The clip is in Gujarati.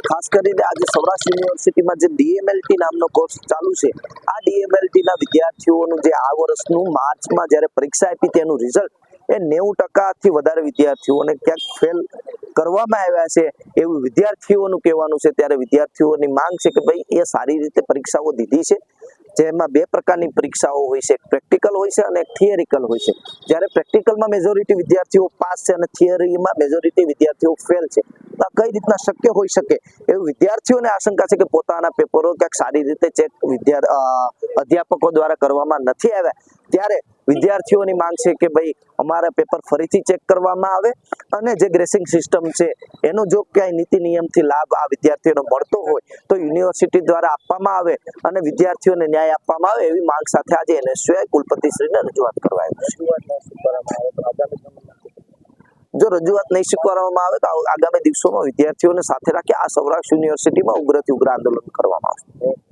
ખાસ કરીને આજે સૌરાષ્ટ્ર યુનિવર્સિટીમાં જે ડીએમએલટી નામનો કોર્સ ચાલુ છે, આ ડીએમએલટી ના વિદ્યાર્થીઓનું જે આ વર્ષનું માર્ચમાં જ્યારે પરીક્ષા આપી તેનું રિઝલ્ટ એ 90% વધારે વિદ્યાર્થીઓને ક્યાંક ફેલ કરવામાં આવ્યા છે એવું વિદ્યાર્થીઓનું કહેવાનું છે। ત્યારે વિદ્યાર્થીઓની માંગ છે કે ભાઈ એ સારી રીતે પરીક્ષાઓ દીધી છે, જેમાં બે પ્રકારની પરીક્ષાઓ હોય છે, એક પ્રેક્ટિકલ હોય છે અને એક થિયરિકલ હોય છે। જ્યારે પ્રેક્ટિકલમાં મેજોરિટી વિદ્યાર્થીઓ પાસ છે અને થિયરીમાં મેજોરિટી વિદ્યાર્થીઓ ફેલ છે, તો કઈ રીતના શક્ય હોઈ શકે એવું વિદ્યાર્થીઓને આશંકા છે કે પોતાના પેપરો ક્યાંક સારી રીતે ચેક અધ્યાપકો દ્વારા કરવામાં નથી આવ્યા। ત્યારે વિદ્યાર્થીઓની માંગ છે કે ભાઈ અમારા પેપર ફરીથી ચેક કરવામાં આવે અને જે ગ્રેસિંગ સિસ્ટમ છે એનો જો ક્યાંય નીતિ નિયમથી લાભ આ વિદ્યાર્થીઓને મળતો હોય તો યુનિવર્સિટી દ્વારા આપવામાં આવે અને વિદ્યાર્થીઓને ન્યાય આપવામાં આવે એવી માંગ સાથે આજે એનએસયુઆઈ કુલપતિશ્રીને રજૂઆત કરવા આવ્યું છે। જો રજૂઆત નહીં સ્વીકારવામાં આવે તો આગામી દિવસોમાં વિદ્યાર્થીઓને સાથે રાખી આ સૌરાષ્ટ્ર યુનિવર્સિટીમાં ઉગ્રથી ઉગ્ર આંદોલન કરવામાં આવશે।